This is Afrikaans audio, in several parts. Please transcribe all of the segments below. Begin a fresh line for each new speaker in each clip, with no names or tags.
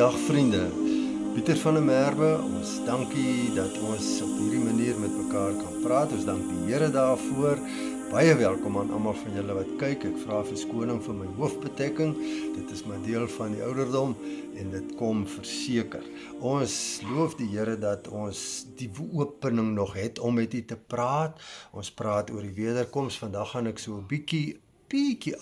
Goeiedag vriende, Pieter van der Merwe, ons dankie dat ons op hierdie manier met mekaar kan praat, ons dank die Here daarvoor. Baie welkom aan almal van julle wat kyk, ek vra verskoning vir my hoofbetekking, dit is my deel van die ouderdom en dit kom verseker. Ons loof die Here dat ons die opening nog het om met u te praat, ons praat oor die wederkoms, vandag gaan ek so 'n bietjie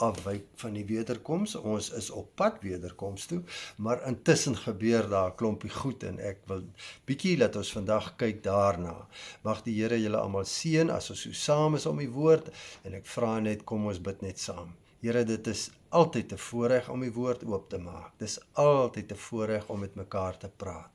afwyk van die wederkoms, ons is op pad wederkoms toe, maar intussen gebeur daar 'n klompie goed en ek wil bietjie laat ons vandag kyk daarna. Mag die Here julle almal seën as ons so saam is om die woord en ek vra net, kom ons bid net saam. Here, dit is altyd 'n voorreg om die woord oop te maak. Dis altyd 'n voorreg om met mekaar te praat.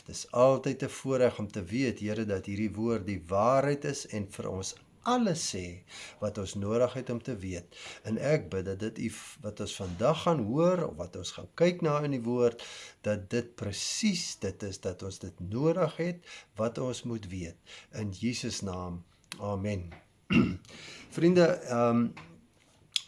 Dis altyd 'n voorreg om te weet, Here, dat hierdie woord die waarheid is en vir ons alles sê wat ons nodig het om te weet. En ek bid dat dit wat ons vandag gaan hoor, of wat ons gaan kyk na in die woord, dat dit presies dit is, dat ons dit nodig het, wat ons moet weet. In Jesus naam, amen. Vriende,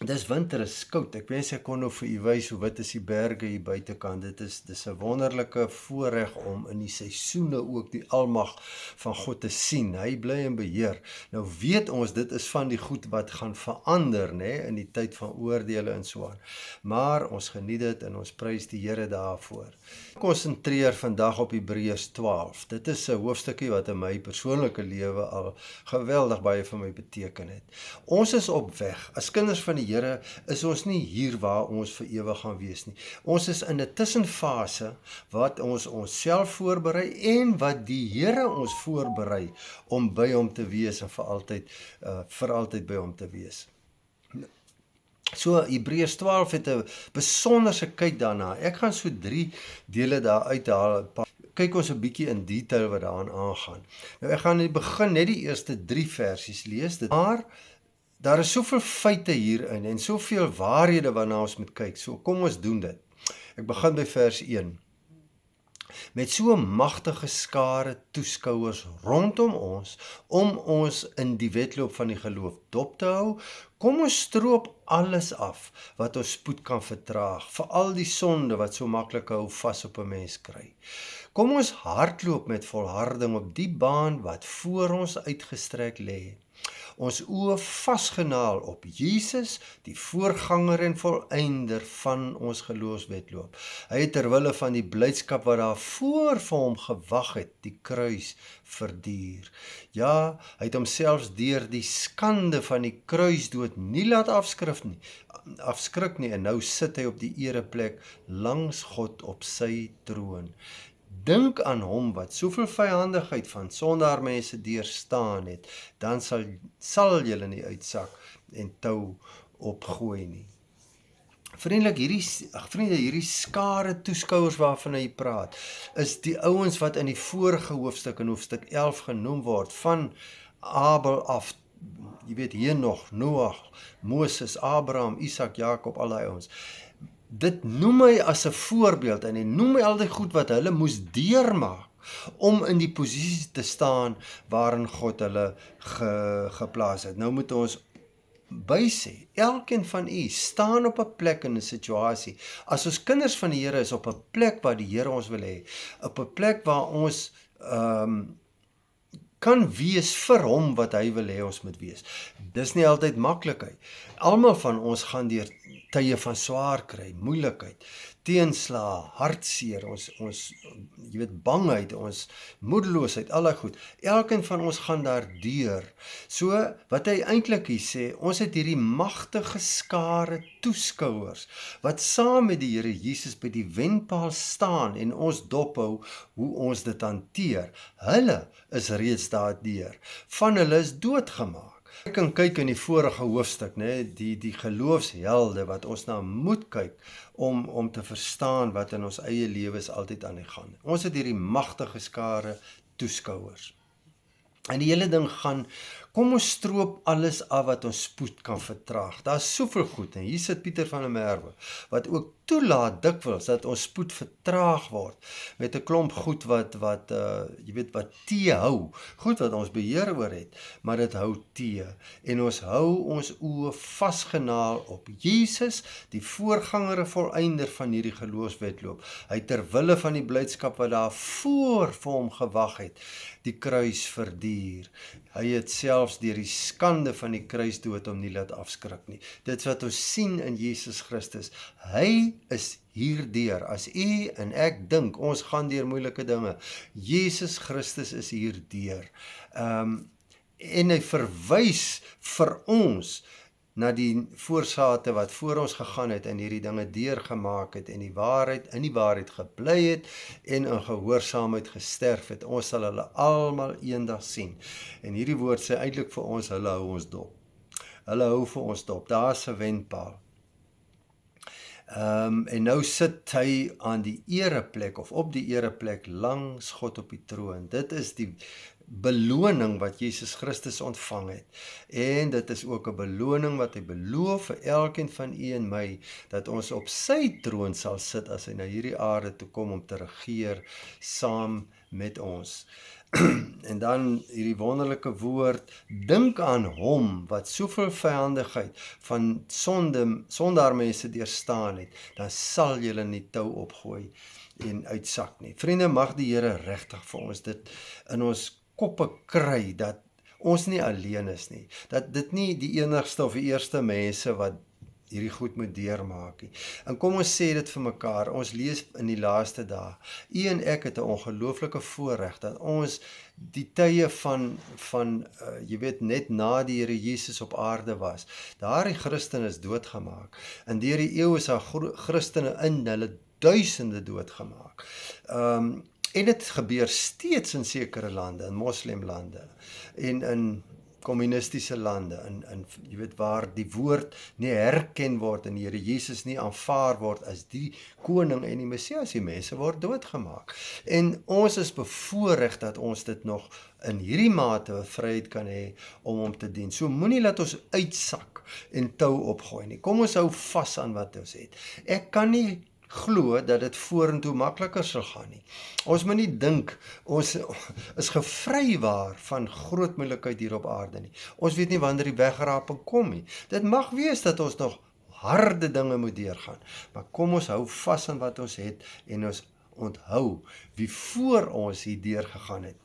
dis winter, is koud. Ek wens ek kon nou vir u wys hoe wit is die berge hier buitekant. Dis 'n wonderlike voorreg om in die seisoene ook die almag van God te sien. Hy bly in beheer. Nou weet ons, dit is van die goed wat gaan verander, nê, in die tyd van oordeele en so aan. Maar ons geniet dit en ons prys die Here daarvoor. Konsentreer vandag op Hebreërs 12. Dit is 'n hoofstukkie wat in my persoonlike lewe al geweldig baie vir my beteken het. Ons is op weg. As kinders van die Here is ons nie hier waar ons vir ewig gaan wees nie. Ons is in 'n tussenfase wat ons onsself voorberei en wat die Here ons voorberei om by hom te wees en vir altyd by hom te wees. So Hebreërs 12 het 'n besonderse kyk daarna. Ek gaan so 3 dele daar uithaal. Kyk ons 'n bietjie in detail wat daaraan aangaan. Nou ek gaan in die begin net die eerste 3 versies lees, maar daar is soveel feite hierin en soveel waarhede waarna ons moet kyk. So kom ons doen dit. Ek begin by vers 1. Met so 'n magtige skare toeskouers rondom ons, om ons in die wedloop van die geloof dop te hou, kom ons stroop alles af wat ons spoed kan vertraag, veral die sonde wat so maklik hou vas op 'n mens kry. Kom ons hardloop met volharding op die baan wat voor ons uitgestrek lê. Ons oë vasgenaal op Jesus, die voorganger en voleinder van ons geloofswedloop. Hy het terwille van die blydskap wat daar voor vir hom gewag het, die kruis verduur. Ja, hy het homself deur die skande van die kruisdood nie laat afskrik nie, en nou sit hy op die ereplek langs God op sy troon. Dink aan hom wat soveel vyandigheid van sondaarmense deurstaan het, dan sal julle nie uitsak en tou opgooi nie. Vriende, hierdie skare toeskouers waarvan hy praat, is die ouens wat in die vorige hoofstuk, in hoofstuk 11 genoem word, van Abel af, jy weet, Henog, Noag, Moses, Abraham, Isak, Jakob, al die ouens. Dit noem hy as 'n voorbeeld en hy noem hy al die goed wat hulle moes deurmaak om in die posisie te staan waarin God hulle geplaas het. Nou moet ons bysê, elkeen van u staan op 'n plek in 'n situasie. As ons kinders van die Here is op 'n plek waar die Here ons wil hê, op 'n plek waar ons kan wees vir hom wat hy wil hê ons moet wees. Dis nie altyd maklikheid. Almal van ons gaan deur tye van swaar kry, moeilikheid, teenslae, hartseer, ons jy weet, bangheid, ons moedeloosheid, al daai goed. Elkeen van ons gaan daar deur. So wat hy eintlik hier sê, ons het hierdie magtige skare toeskouers wat saam met die Here Jesus by die wenpaal staan en ons dophou hoe ons dit hanteer. Hulle is reeds daardeur. Van hulle is doodgemaak. Ek kan kyk in die vorige hoofstuk, die geloofshelde wat ons na moet kyk om te verstaan wat in ons eie lewens altyd aan die gang. Ons het hierdie magtige skare toeskouers. En die hele ding gaan Kom ons stroop alles af wat ons spoed kan vertraag. Daar is soveel goed, en hier sit Pieter van der Merwe, wat ook toelaat dikwels dat ons spoed vertraag word, met 'n klomp goed wat jy weet, wat teehou, goed wat ons beheer oor het, maar dit hou tee, en ons hou ons oë vasgenaal op Jesus, die voorganger en volëinder van hierdie geloofswedloop. Hy ter wille van die blydskap wat daar voor vir hom gewag het, die kruis verduur. Hy het selfs deur die skande van die kruisdood hom nie laat afskrik nie. Dit wat ons sien in Jesus Christus. Hy is hierdeur. As u en ek dink, ons gaan deur moeilike dinge. Jesus Christus is hierdeur. En hy verwys vir ons na die voorsate wat voor ons gegaan het en hierdie dinge deurgemaak het en in die waarheid gebly het en in gehoorsaamheid gesterf het. Ons sal hulle almal eendag sien. En hierdie woord sê eintlik vir ons, hulle hou ons dop. Hulle hou vir ons dop. Daar is 'n wenpaal. En nou sit hy aan die ereplek of op die ereplek langs God op die troon. Dit is die beloning wat Jesus Christus ontvang het. En dit is ook 'n beloning wat hy beloof vir elkeen van u en my, dat ons op sy troon sal sit as hy na hierdie aarde toe kom om te regeer saam met ons. En dan hierdie wonderlike woord, dink aan hom wat soveel vyandigheid van sondaarmense deurstaan het, dan sal julle nie tou opgooi en uitsak nie. Vriende, mag die Here regtig vir ons dit in ons koppe kry, dat ons nie alleen is nie, dat dit nie die enigste of die eerste mense wat hierdie goed moet deurmaak nie. En kom ons sê dit vir mekaar, ons lees in die laaste dae, u en ek het 'n ongelooflike voorreg, dat ons die tye van jy weet, net na die Here Jesus op aarde was, daardie Christene is doodgemaak, en deur die eeue is daar Christene in hulle duisende doodgemaak. En dit gebeur steeds in sekere lande, in moslemlande, en in kommunistiese lande, jy weet, waar die woord nie herken word en die Here Jesus nie aanvaar word as die koning en die Messias, die mense word doodgemaak. En ons is bevoorreg dat ons dit nog in hierdie mate vryheid kan hê om hom te dien. So moenie laat ons uitsak en tou opgooi nie. Kom ons hou vas aan wat ons het. Ek kan nie glo dat dit vorentoe makliker sal gaan nie. Ons moet nie dink, ons is gevrywaar van groot moeilikheid hier op aarde nie. Ons weet nie wanneer die wegraping kom nie. Dit mag wees dat ons nog harde dinge moet deurgaan, maar kom ons hou vas aan wat ons het, en ons onthou wie voor ons hier deurgegaan het.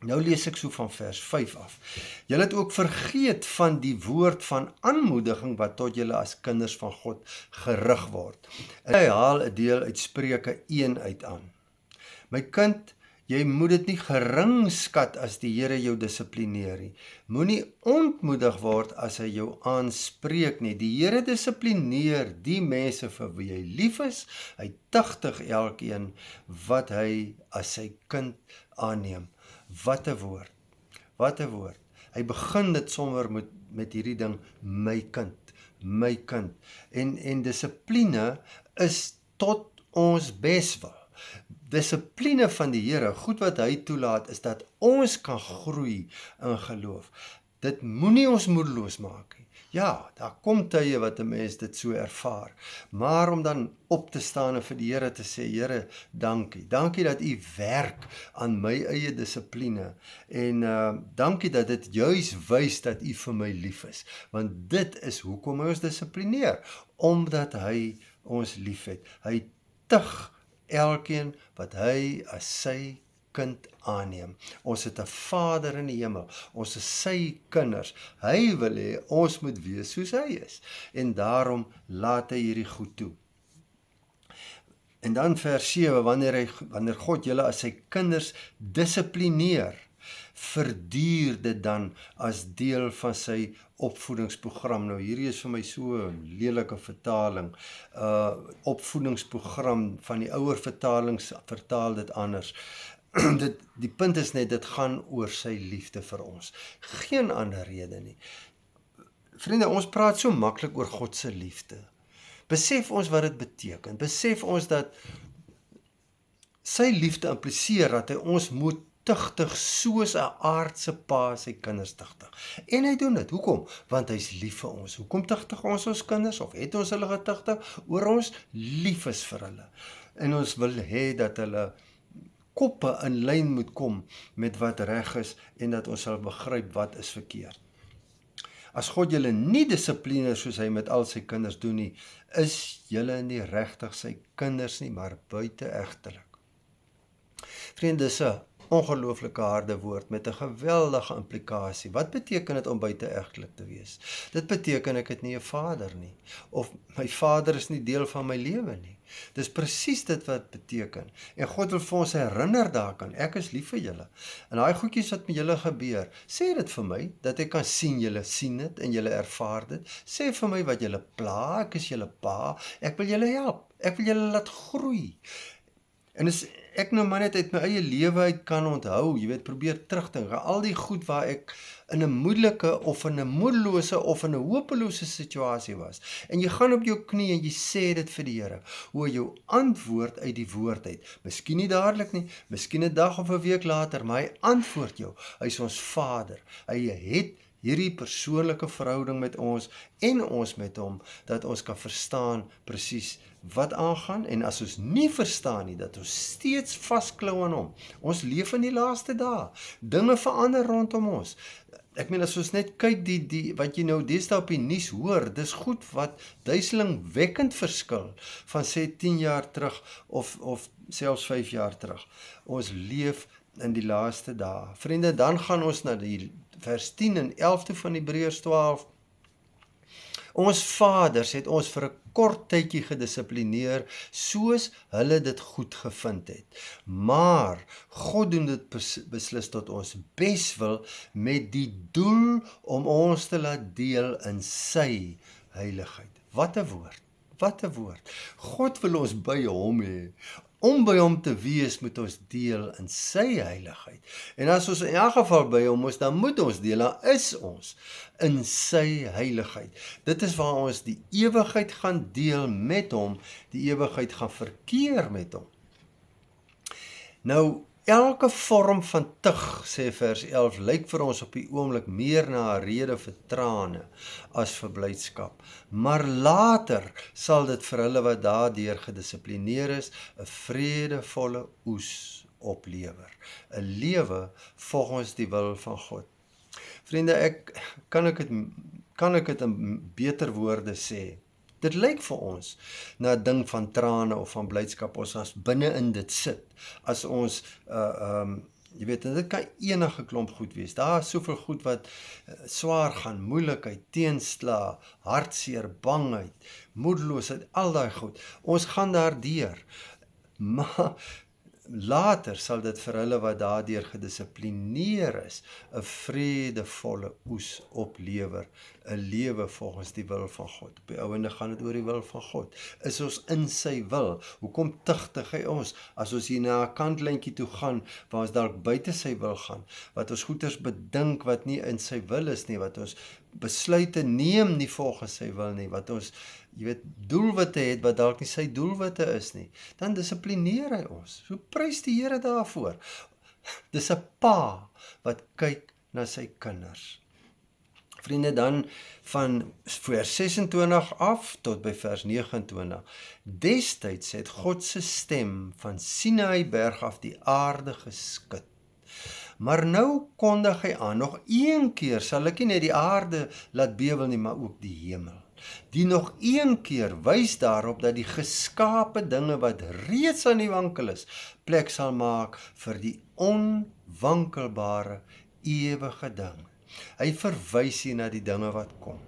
Nou lees ek so van vers 5 af. Julle het ook vergeet van die woord van aanmoediging wat tot julle as kinders van God gerig word. Hy haal 'n deel uit Spreuke 1 uit aan. My kind, jy moet dit nie gering skat as die Here jou dissiplineer nie. Moenie ontmoedig word as hy jou aanspreek nie. Die Here dissiplineer die mense vir wie hy lief is. Hy tugtig elkeen wat hy as sy kind aanneem. Wat 'n woord, wat 'n woord. Hy begin dit sommer met hierdie ding, my kind, my kind. En dissipline is tot ons beswil. Dissipline van die Here, goed wat hy toelaat, is dat ons kan groei in geloof. Dit moenie ons moedeloos maak nie. Ja, daar kom tye wat 'n mens dit so ervaar, maar om dan op te staan en vir die Here te sê, Here, dankie. Dankie dat u werk aan my eie dissipline, en dankie dat dit juis wys dat u vir my lief is, want dit is hoekom hy ons dissiplineer, omdat hy ons lief het. Hy tug elkeen wat hy as sy kind aanneem. Ons het 'n Vader in die hemel, ons is sy kinders. Hy wil hê ons moet wees soos hy is, en daarom laat hy hierdie goed toe. En dan vers 7, wanneer God julle as sy kinders dissiplineer, verduur dit dan as deel van sy opvoedingsprogram. Nou hierdie is vir my so 'n lelike vertaling. Opvoedingsprogram van die ouer vertalings vertaal dit anders. Die punt is net, dit gaan oor sy liefde vir ons. Geen ander rede nie. Vriende, ons praat so maklik oor God se liefde. Besef ons wat dit beteken. Besef ons dat sy liefde impliseer dat hy ons moet tugtig soos 'n aardse pa sy kinders tugtig. En hy doen dit. Hoekom? Want hy's lief vir ons. Hoekom tugtig ons kinders? Of het ons hulle getugtig? Oor ons lief is vir hulle. En ons wil hê dat hulle koppe in lyn moet kom met wat reg is en dat ons sal begryp wat is verkeerd. As God julle nie dissiplineer soos hy met al sy kinders doen nie, is julle nie regtig sy kinders nie, maar buiteegtelik. Vriende, dis 'n ongelooflike harde woord met 'n geweldige implikasie. Wat beteken dit om buiteegtelik te wees? Dit beteken ek het nie 'n vader nie, of my vader is nie deel van my lewe nie. Dis presies dit wat beteken. En God wil vir ons herinner daaraan, ek is lief vir julle. En daai goedjies wat met julle gebeur, sê dit vir my, dat ek kan sien julle sien dit en julle ervaar dit. Sê vir my wat julle pla, ek is julle pa, ek wil julle help, ek wil julle laat groei. En as ek nou maar net uit my eie lewe uit kan onthou, jy weet, probeer terugdink, al die goed waar ek in 'n moeilike of in 'n moedelose of in 'n hopelose situasie was, en jy gaan op jou knie en jy sê dit vir die Here, hoe jou antwoord uit die woord uit, miskien nie dadelik nie, miskien 'n dag of 'n week later, maar hy antwoord jou, hy is ons Vader, hy het hierdie persoonlike verhouding met ons en ons met hom, dat ons kan verstaan presies wat aangaan, en as ons nie verstaan nie, dat ons steeds vasklou aan hom. Ons leef in die laaste dae. Dinge verander rondom ons. Ek meen, as ons net kyk die wat jy nou deesdae op die nuus hoor, dis goed wat duiselingwekkend verskil van sê 10 jaar terug of selfs 5 jaar terug. Ons leef in die laaste dae. Vriende, dan gaan ons na die vers 10 en 11 toe van Hebreërs 12. Ons vaders het ons vir 'n kort tydjie gedissiplineer, soos hulle dit goed gevind het. Maar God doen dit beslis tot ons beswil, met die doel om ons te laat deel in sy heiligheid. Wat 'n woord, wat 'n woord. God wil ons by hom hê. Om by hom te wees, moet ons deel in sy heiligheid. En as ons in elk geval by hom is, dan moet ons deel, dan is ons in sy heiligheid. Dit is waar ons die ewigheid gaan deel met hom, die ewigheid gaan verkeer met hom. Nou, elke vorm van tug, sê vers 11, lyk vir ons op die oomblik meer na 'n rede vir trane as vir blydskap. Maar later sal dit vir hulle wat daardeur gedissiplineer is, 'n vredevolle oes oplewer. 'n Lewe volgens die wil van God. Vriende, kan ek dit in beter woorde sê? Dit lyk vir ons na 'n ding van trane of van blydskap, as binne in dit sit. As ons, jy weet, en dit kan enige klomp goed wees. Daar is soveel goed wat swaar gaan, moeilikheid, teensla, hartseer, bangheid, moedeloosheid, al daai goed. Ons gaan daardeur. Maar later sal dit vir hulle wat daardeur gedissiplineer is, 'n vredevolle oes oplewer, 'n lewe volgens die wil van God. Op die ouende gaan dit oor die wil van God. Is ons in sy wil? Hoekom tugtig hy ons? As ons hier na 'n kantlyntjie toe gaan, waar ons dalk buite sy wil gaan, wat ons goeders bedink wat nie in sy wil is nie, wat ons besluite neem nie volgens sy wil nie, wat ons, jy weet, doelwitte het wat dalk nie sy doelwitte is nie, dan dissiplineer hy ons. So prys die Here daarvoor. Dis 'n pa wat kyk na sy kinders. Vriende, dan van vers 26 af tot by vers 29. Destyds het God se stem van Sinaï berg af die aarde geskud. Maar nou kondig hy aan, nog een keer sal ek nie net die aarde laat bewe nie, maar ook die hemel. Die nog een keer wys daarop dat die geskape dinge wat reeds aan die wankel is, plek sal maak vir die onwankelbare ewige ding. Hy verwys hier na die dinge wat kom.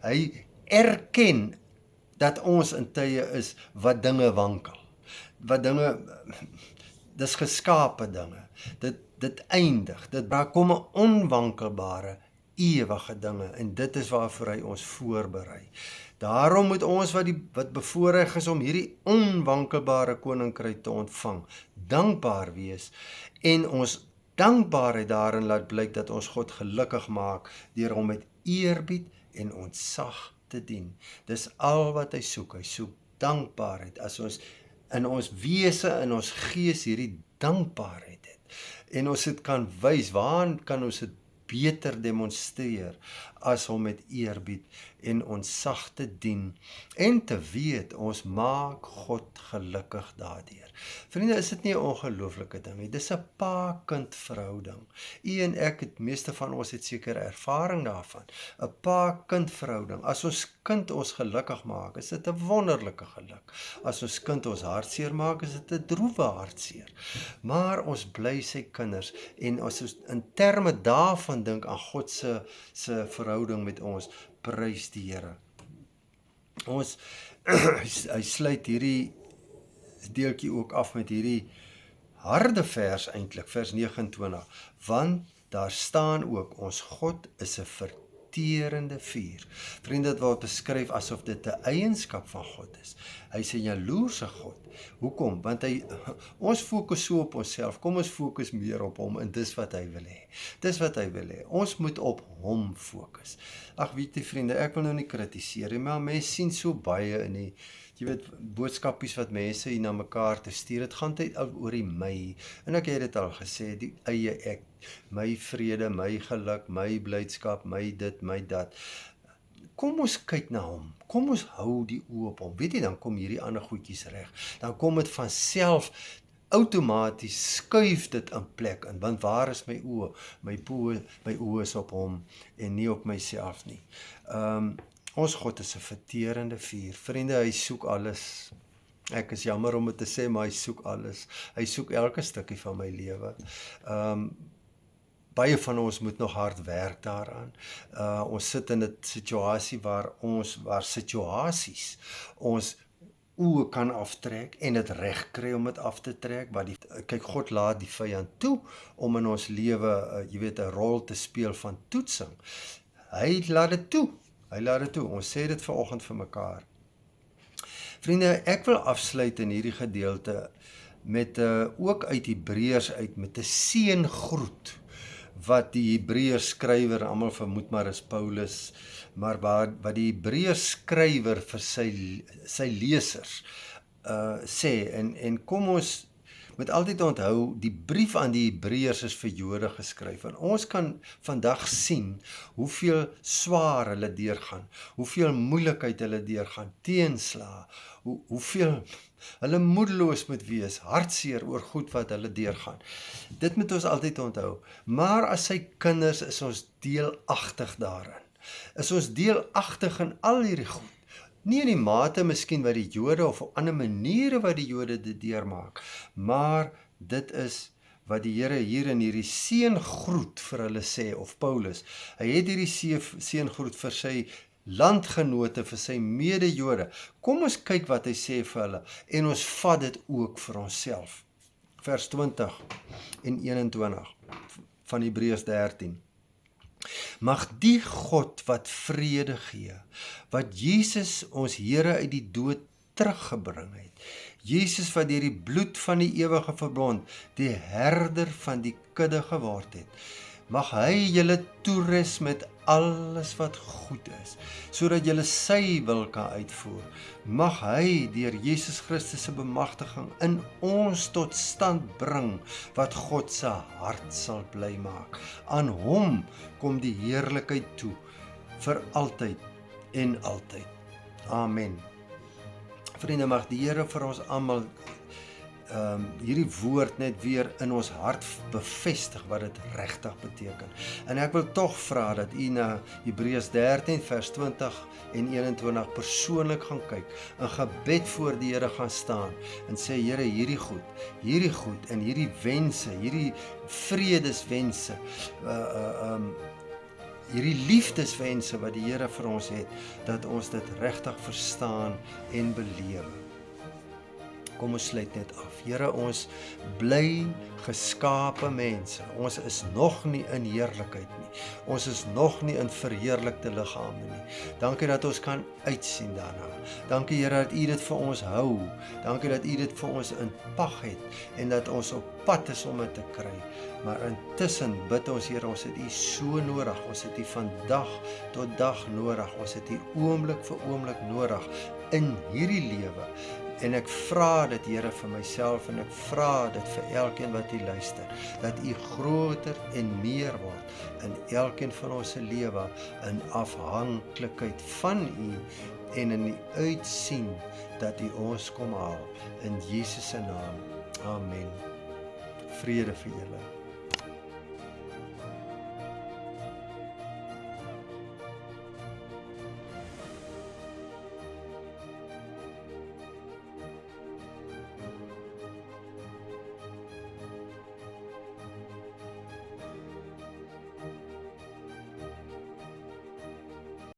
Hy erken dat ons in tye is wat dinge wankel. Wat dinge, dis geskape dinge. Dit eindig. Daar kom 'n onwankelbare ewige dinge, en dit is waarvoor hy ons voorberei. Daarom moet ons wat bevoorreg is om hierdie onwankelbare koninkryk te ontvang, dankbaar wees, en ons dankbaarheid daarin laat blyk dat ons God gelukkig maak deur hom met eerbied en ontzag te dien. Dis al wat hy soek. Hy soek dankbaarheid. As ons in ons wese, in ons gees hierdie dankbaarheid het, en ons dit kan wys, waaraan kan ons dit beter demonstreer as om met eerbied en ontzag te dien en te weet ons maak God gelukkig daardeur. Vriende, is dit nie 'n ongelooflike ding nie? Dis 'n pa-kind verhouding. U en ek, het meeste van ons het seker ervaring daarvan. 'n Pa-kind verhouding. As ons kind ons gelukkig maak, is dit 'n wonderlike geluk. As ons kind ons hartseer maak, is dit 'n droewe hartseer. Maar ons bly sy kinders en as ons in terme daarvan dink aan God se verhouding met ons, prys die Here. Ons hy sluit hierdie deeltjie ook af met hierdie harde vers eintlik, vers 29, want daar staan ook, ons God is 'n verterende vuur. Vriende, dit word beskryf asof dit 'n eienskap van God is. Hy is 'n jaloerse God. Hoekom? Want ons fokus so op onsself, kom ons fokus meer op hom en dis wat hy wil hê. Dis wat hy wil hê. Ons moet op hom fokus. Ag, weet jy vriende, ek wil nou nie kritiseer nie, maar mense sien so baie in die boodskapies wat mense hier na mekaar te stuur, dit gaan tyd oor die my, en ek het dit al gesê, die eie ek, my vrede, my geluk, my blydskap, my dit, my dat. Kom ons kyk na hom, kom ons hou die oë op hom, weet jy, dan kom hierdie ander goedjies reg, dan kom dit van self, outomaties skuif dit in plek in, want waar is my oë? My oë is op hom en nie op myself nie. Ons God is 'n verterende vuur. Vriende, hy soek alles. Ek is jammer om dit te sê, maar hy soek alles. Hy soek elke stukkie van my lewe. Baie van ons moet nog hard werk daaraan. Ons sit in 'n situasie waar situasies ons oë kan aftrek en dit reg kry om dit af te trek, maar kyk, God laat die vyand toe om in ons lewe, 'n rol te speel van toetsing. Hy laat dit toe. Ons sê dit vanoggend vir mekaar. Vriende, ek wil afsluit in hierdie gedeelte met ook uit Hebreërs uit met 'n seëngroet wat die Hebreërs skrywer, almal vermoed maar is Paulus, maar wat die Hebreërs skrywer vir sy lesers sê, en kom ons moet altyd onthou, die brief aan die Hebreërs is vir Jode geskryf, en ons kan vandag sien hoeveel swaar hulle deurgaan, hoeveel moeilikheid hulle deurgaan, teenslae, hoeveel hulle moedeloos moet wees, hartseer oor goed wat hulle deurgaan. Dit moet ons altyd onthou, maar as sy kinders is ons deelagtig daarin, is ons deelagtig in al hierdie goed. Nie in die mate miskien wat die Jode of op ander maniere wat die Jode dit deurmaak, maar dit is wat die Here hier in hierdie seëngroet vir hulle sê, of Paulus. Hy het hierdie seëngroet vir sy landgenote, vir sy mede-Jode. Kom ons kyk wat hy sê vir hulle, en ons vat dit ook vir onsself. Vers 20 en 21 van Hebreërs 13. Mag die God wat vrede gee, wat Jesus ons Here uit die dood teruggebring het, Jesus wat deur die bloed van die ewige verbond die herder van die kudde geword het, mag hy julle toerus met alles wat goed is, sodat julle sy wil kan uitvoer. Mag hy deur Jesus Christus se bemagtiging in ons tot stand bring wat God se hart sal bly maak. Aan hom kom die heerlikheid toe vir altyd en altyd. Amen. Vriende, mag die Here vir ons almal hierdie woord net weer in ons hart bevestig wat dit regtig beteken. En ek wil tog vra dat u na Hebreërs 13 vers 20 en 21 persoonlik gaan kyk, in gebed voor die Here gaan staan en sê, Here, hierdie goed en hierdie wense, hierdie vredeswense, hierdie liefdeswense wat die Here vir ons het, dat ons dit regtig verstaan en belewe. Kom ons sluit net af. Here, ons bly geskape mense. Ons is nog nie in heerlikheid nie. Ons is nog nie in verheerlikte liggame nie. Dankie dat ons kan uitsien daarna. Dankie Here dat u dit vir ons hou. Dankie dat u dit vir ons in pag het en dat ons op pad is om dit te kry. Maar intussen bid ons, Here, ons het u so nodig. Ons het u van dag tot dag nodig. Ons het u oomblik vir oomblik nodig in hierdie lewe. En ek vra dit, Here, vir myself, en ek vra dit vir elkeen wat hier luister, dat U groter en meer word in elkeen van ons se lewe, in afhanklikheid van U, en in die uitsien dat U ons kom haal. In Jesus se naam. Amen. Vrede vir julle.